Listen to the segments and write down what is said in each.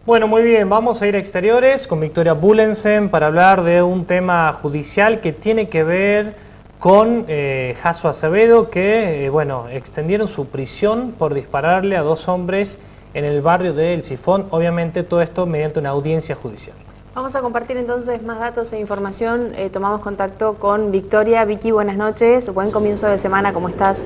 Bueno, muy bien, vamos a ir a exteriores con Victoria Bullensen para hablar de un tema judicial que tiene que ver con Jasso Acevedo, que extendieron su prisión por dispararle a dos hombres en el barrio de El Sifón, obviamente todo esto mediante una audiencia judicial. Vamos a compartir entonces más datos e información. Tomamos contacto con Victoria. Vicky, buenas noches, buen comienzo de semana, ¿cómo estás?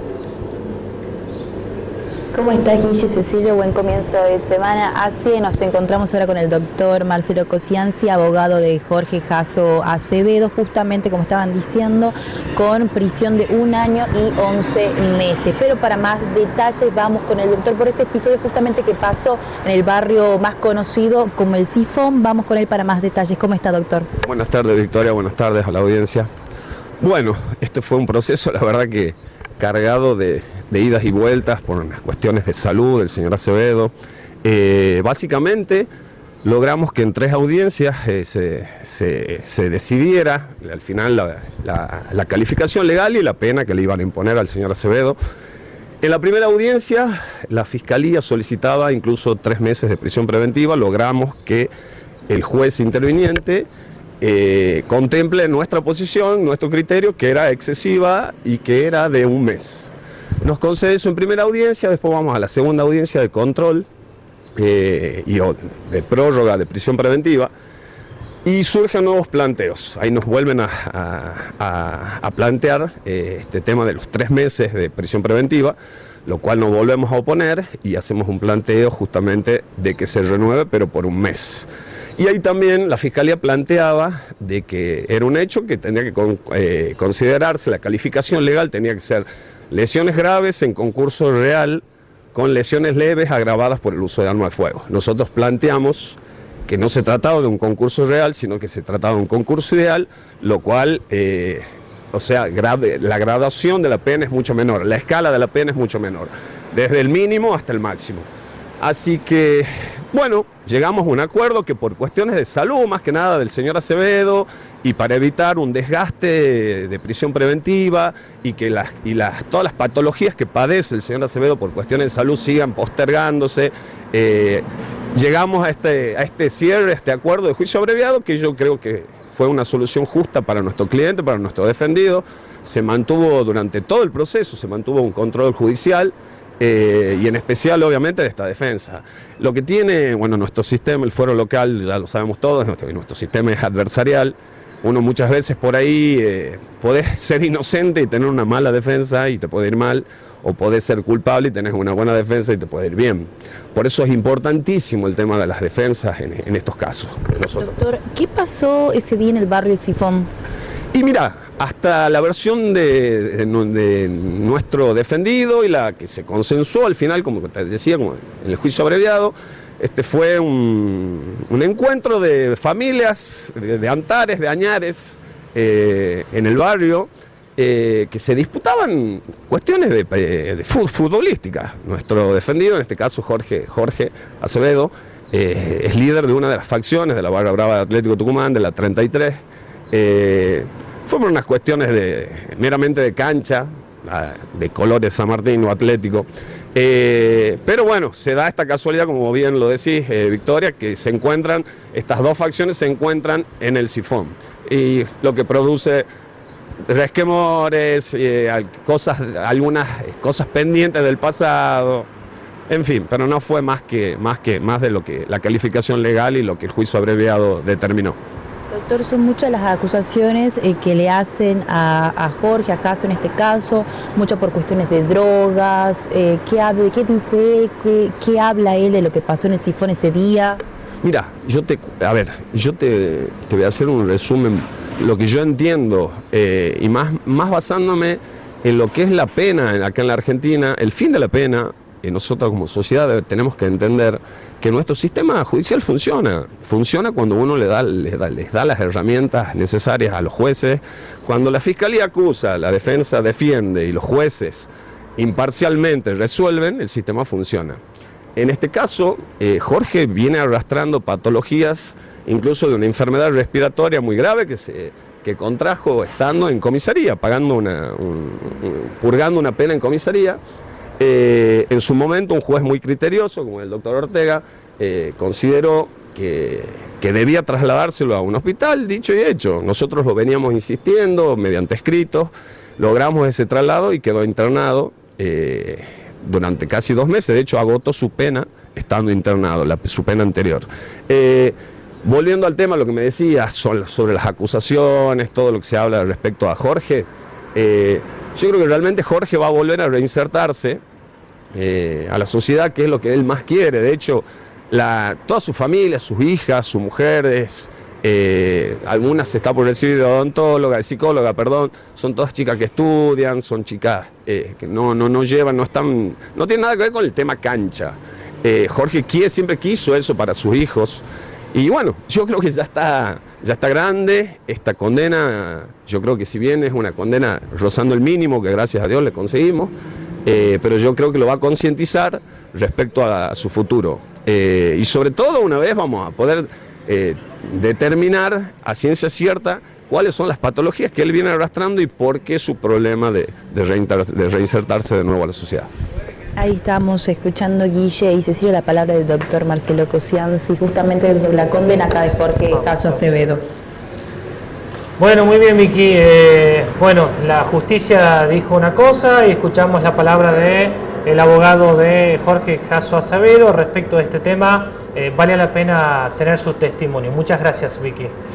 ¿Cómo estás, Guille, Cecilio? Buen comienzo de semana. Así nos encontramos ahora con el doctor Marcelo Cosianzi, abogado de Jorge Jasso Acevedo, justamente como estaban diciendo, con prisión de 1 año y 11 meses. Pero para más detalles vamos con el doctor por este episodio justamente que pasó en el barrio más conocido como El Sifón. Vamos con él para más detalles. ¿Cómo está, doctor? Buenas tardes, Victoria. Buenas tardes a la audiencia. Bueno, este fue un proceso, la verdad que cargado de idas y vueltas por unas cuestiones de salud del señor Acevedo. Básicamente logramos que en 3 audiencias se decidiera al final la calificación legal y la pena que le iban a imponer al señor Acevedo. En la primera audiencia la Fiscalía solicitaba incluso 3 meses de prisión preventiva. Logramos que el juez interviniente contemple nuestra posición, nuestro criterio, que era excesiva y que era de 1 mes. Nos concede eso en primera audiencia, después vamos a la segunda audiencia de control y de prórroga de prisión preventiva y surgen nuevos planteos. Ahí nos vuelven a plantear este tema de los 3 meses de prisión preventiva, lo cual nos volvemos a oponer y hacemos un planteo justamente de que se renueve, pero por 1 mes. Y ahí también la Fiscalía planteaba de que era un hecho que tenía que considerarse, la calificación legal tenía que ser lesiones graves en concurso real con lesiones leves agravadas por el uso de arma de fuego. Nosotros planteamos que no se trataba de un concurso real, sino que se trataba de un concurso ideal, lo cual, la gradación de la pena es mucho menor, la escala de la pena es mucho menor, desde el mínimo hasta el máximo. Así que, bueno, llegamos a un acuerdo que por cuestiones de salud, más que nada del señor Acevedo, y para evitar un desgaste de prisión preventiva y que todas las patologías que padece el señor Acevedo por cuestiones de salud sigan postergándose, llegamos a este cierre, a este acuerdo de juicio abreviado, que yo creo que fue una solución justa para nuestro cliente, para nuestro defendido. Se mantuvo durante todo el proceso, se mantuvo un control judicial, y en especial obviamente de esta defensa. Lo que tiene, nuestro sistema, el fuero local, ya lo sabemos todos, nuestro sistema es adversarial. Uno muchas veces por ahí podés ser inocente y tener una mala defensa y te puede ir mal, o podés ser culpable y tener una buena defensa y te puede ir bien. Por eso es importantísimo el tema de las defensas en estos casos. Doctor, ¿qué pasó ese día en el barrio El Sifón? Y mira, hasta la versión de nuestro defendido y la que se consensuó al final, como te decía, como en el juicio abreviado, fue un encuentro de familias, de Antares, de Añares, en el barrio, que se disputaban cuestiones de futbolísticas. Nuestro defendido, en este caso Jorge Acevedo, es líder de una de las facciones de la Barra Brava de Atlético Tucumán, de la 33. Fueron unas cuestiones meramente de cancha, de colores San Martín o Atlético, pero bueno, se da esta casualidad, como bien lo decís, Victoria, que estas 2 facciones se encuentran en El Sifón, y lo que produce resquemores, algunas cosas pendientes del pasado, en fin, pero no fue más de lo que la calificación legal y lo que el juicio abreviado determinó. Doctor, son muchas las acusaciones que le hacen a Jorge, a Jasso en este caso, muchas por cuestiones de drogas. ¿Qué dice él? ¿Qué habla él de lo que pasó en El Sifón ese día? Mira, yo te voy a hacer un resumen, lo que yo entiendo, y más basándome en lo que es la pena acá en la Argentina, el fin de la pena. Nosotros como sociedad tenemos que entender que nuestro sistema judicial funciona cuando uno les da las herramientas necesarias a los jueces, cuando la Fiscalía acusa, la defensa defiende y los jueces imparcialmente resuelven, el sistema funciona. En este caso, Jorge viene arrastrando patologías, incluso de una enfermedad respiratoria muy grave que contrajo estando en comisaría, purgando una pena en comisaría. En su momento un juez muy criterioso, como el doctor Ortega, consideró que debía trasladárselo a un hospital, dicho y hecho. Nosotros lo veníamos insistiendo mediante escritos, logramos ese traslado y quedó internado durante casi 2 meses. De hecho, agotó su pena estando internado, su pena anterior. Volviendo al tema, lo que me decías sobre las acusaciones, todo lo que se habla respecto a Jorge, yo creo que realmente Jorge va a volver a reinsertarse a la sociedad, que es lo que él más quiere. De hecho, toda su familia, sus hijas, sus mujeres, algunas está por recibir de odontóloga, de psicóloga, perdón, son todas chicas que estudian, son chicas que no llevan, no tienen nada que ver con el tema cancha. Jorge siempre quiso eso para sus hijos. Y bueno, yo creo que ya está grande. Esta condena, yo creo que si bien es una condena rozando el mínimo, que gracias a Dios le conseguimos, pero yo creo que lo va a concientizar respecto a su futuro. Y sobre todo, una vez vamos a poder determinar a ciencia cierta cuáles son las patologías que él viene arrastrando y por qué su problema de reinsertarse de nuevo a la sociedad. Ahí estamos escuchando, Guille y Cecilia, la palabra del doctor Marcelo Cosianzi, justamente sobre la condena acá de Jorge Jasso Acevedo. Bueno, muy bien, Vicky. Bueno, la justicia dijo una cosa y escuchamos la palabra del abogado de Jorge Jasso Acevedo respecto a este tema. Vale la pena tener su testimonio. Muchas gracias, Vicky.